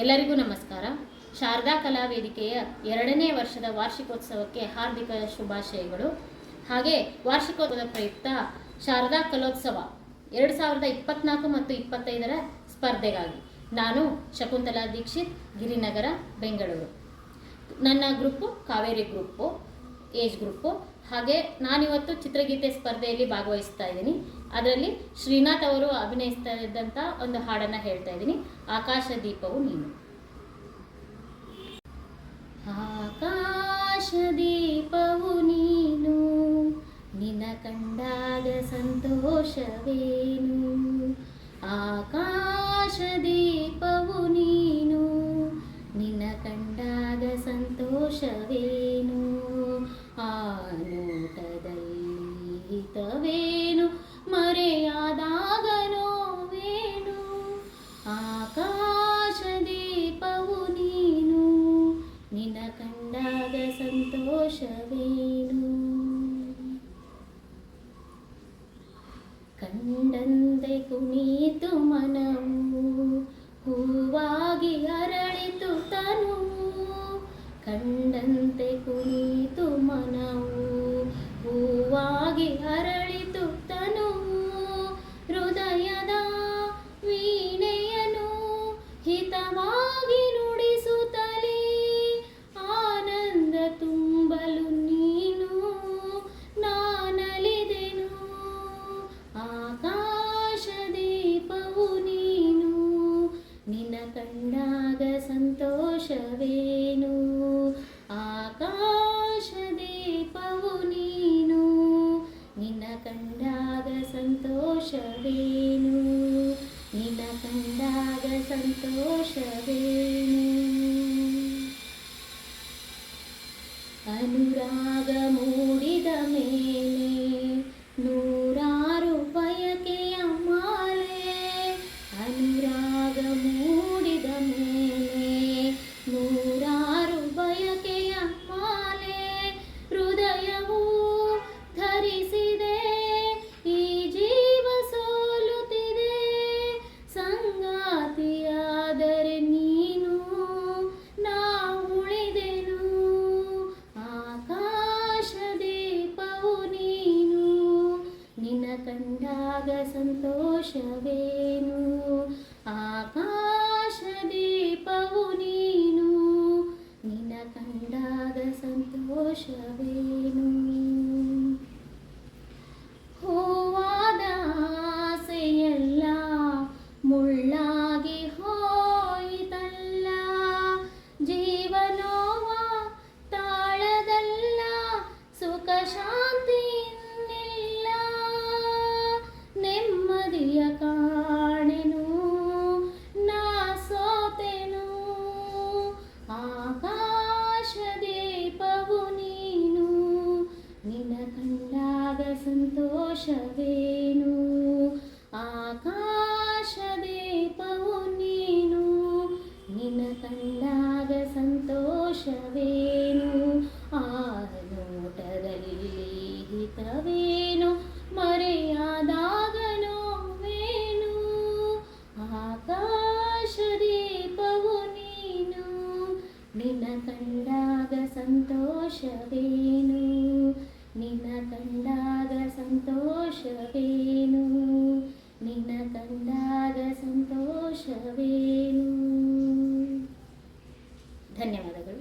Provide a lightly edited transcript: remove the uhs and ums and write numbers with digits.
ಎಲ್ಲರಿಗೂ ನಮಸ್ಕಾರ. ಶಾರದಾ ಕಲಾ ವೇದಿಕೆಯ 2ನೇ ವರ್ಷದ ವಾರ್ಷಿಕೋತ್ಸವಕ್ಕೆ ಹಾರ್ದಿಕ ಶುಭಾಶಯಗಳು. ಹಾಗೆ ವಾರ್ಷಿಕೋತ್ಸವದ ಪ್ರಯುಕ್ತ ಶಾರದಾ ಕಲೋತ್ಸವ 2024 ಮತ್ತು 25ರ ಸ್ಪರ್ಧೆಗಾಗಿ ನಾನು ಶಕುಂತಲಾ ದೀಕ್ಷಿತ್, ಗಿರಿನಗರ, ಬೆಂಗಳೂರು. ನನ್ನ group Kaveri group, age group. ಹಾಗೆ ನಾನಿವತ್ತು ಚಿತ್ರಗೀತೆ ಸ್ಪರ್ಧೆಯಲ್ಲಿ ಭಾಗವಹಿಸ್ತಾ ಇದ್ದೀನಿ. ಅದರಲ್ಲಿ ಶ್ರೀನಾಥ್ ಅವರು ಅಭಿನಯಿಸ್ತಾ ಇದ್ದಂಥ ಒಂದು ಹಾಡನ್ನು ಹೇಳ್ತಾ ಇದ್ದೀನಿ. ಆಕಾಶ ದೀಪವು ನೀನು. ಆಕಾಶ ದೀಪವು ನೀನು, ನಿನ್ನ ಕಂಡಾಗ ಸಂತೋಷವೇನು. ಆಕಾಶ ದೀಪವು ನೀನು, ನಿನ್ನ ಕಂಡಾಗ ಸಂತೋಷವೇನು. ಆ ನೋಟದಲ್ಲಿ ಹಿತವೇನು, ಮರೆಯಾದಾಗ ನೋವೇನು. ಆಕಾಶ ದೀಪವು ನೀನು, ನಿನ್ನ ಕಂಡಾಗ ಸಂತೋಷವೇನು. ಕಂಡಂತೆ ಕುಣಿತು ಮನವು, ಹೂವಾಗಿ ಅರಳಿತು ತನುವು. ಕಂಡಂತೆ ಕುಣಿತು ಮನವು, ಹೂವಾಗಿ ಅರಳಿತು ತನುವು. ಹೃದಯದ ವೀಣೆಯನು ಹಿತವಾಗಿ ನುಡಿಸುತ್ತಲೇ, ಆನಂದ ತುಂಬಲು ನೀನು ನಾನಲಿದೆನು. ಆಕಾಶ ದೀಪವು ನೀನು, ನಿನ್ನ ಕಂಡಾಗ ಸಂತೋಷವೇನು. ಆಕಾಶ ದೀಪವು ನೀನು, ನಿನ್ನ ಕಂಡಾಗ ಸಂತೋಷವೇನು. ನಿನ್ನ ಕಂಡಾಗ ಸಂತೋಷವೇನು. ಅನುರಾಗ ಮೂಡಿದ ಮೇಲೆ ನೂರಾರು ಬಯಕೆಯ ಮಾಲೆ. ಅನುರಾಗ ಮೂಡಿದ ಮೇಲೆ ನೂರಾರು ಬಯಕೆಯ ಮಾಲೆ. ಹೃದಯವು ಧರಿಸಿದೆ, ಈ ಜೀವ ಸೋಲುತ್ತಿದೆ. ಸಂಗಾತಿಯಾದರೆ ನೀನು, ನಾ ಉಳಿದೆನು. ಆಕಾಶ ದೀಪವು ನೀನು, ನಿನ್ನ ಕಂಡಾಗ ಸಂತೋಷವೇನು. ಆಕಾಶ ದೀಪವು ನೀನು, ನಿನ್ನ ಕಂಡಾಗ ಸಂತೋಷವೇನು. ಹೂವಾದ ಆಸೆಯೆಲ್ಲ ಮುಳ್ಳಾಗಿ ಹೋಯಿತಲ್ಲ. ಜೀವನೋವ ತಾಳದಲ್ಲ, ಸುಖ ಶಾಂತಿ ಇನ್ನಿಲ್ಲ. ನೆಮ್ಮದಿಯ ಕಾಣೆನು, ನಾ ಸೋತೆನು. ಆಕಾಶ ದೀಪವು ನೀನು, ನಿನ್ನ ಕಂಡಾಗ ಸಂತೋಷವೇನು. ಆಕಾಶ ದೀಪವು ನೀನು, ನಿನ್ನ ಕಂಡಾಗ ಸಂತೋಷವೇನು. ಆ ನೋಟದಲ್ಲಿ ಹಿತವೇನು, ಮರೆಯಾದಾಗ ನೋವೇನು. ಆಕಾಶ ದೀಪವು ನೀನು, ನಿನ್ನ ಕಂಡಾಗ ಸಂತೋಷವೇನು. ನಿನ್ನ ಕಂಡಾಗ ಸಂತೋಷವೇನು. ನಿನ್ನ ಕಂಡಾಗ ಸಂತೋಷವೇನು. ಧನ್ಯವಾದಗಳು.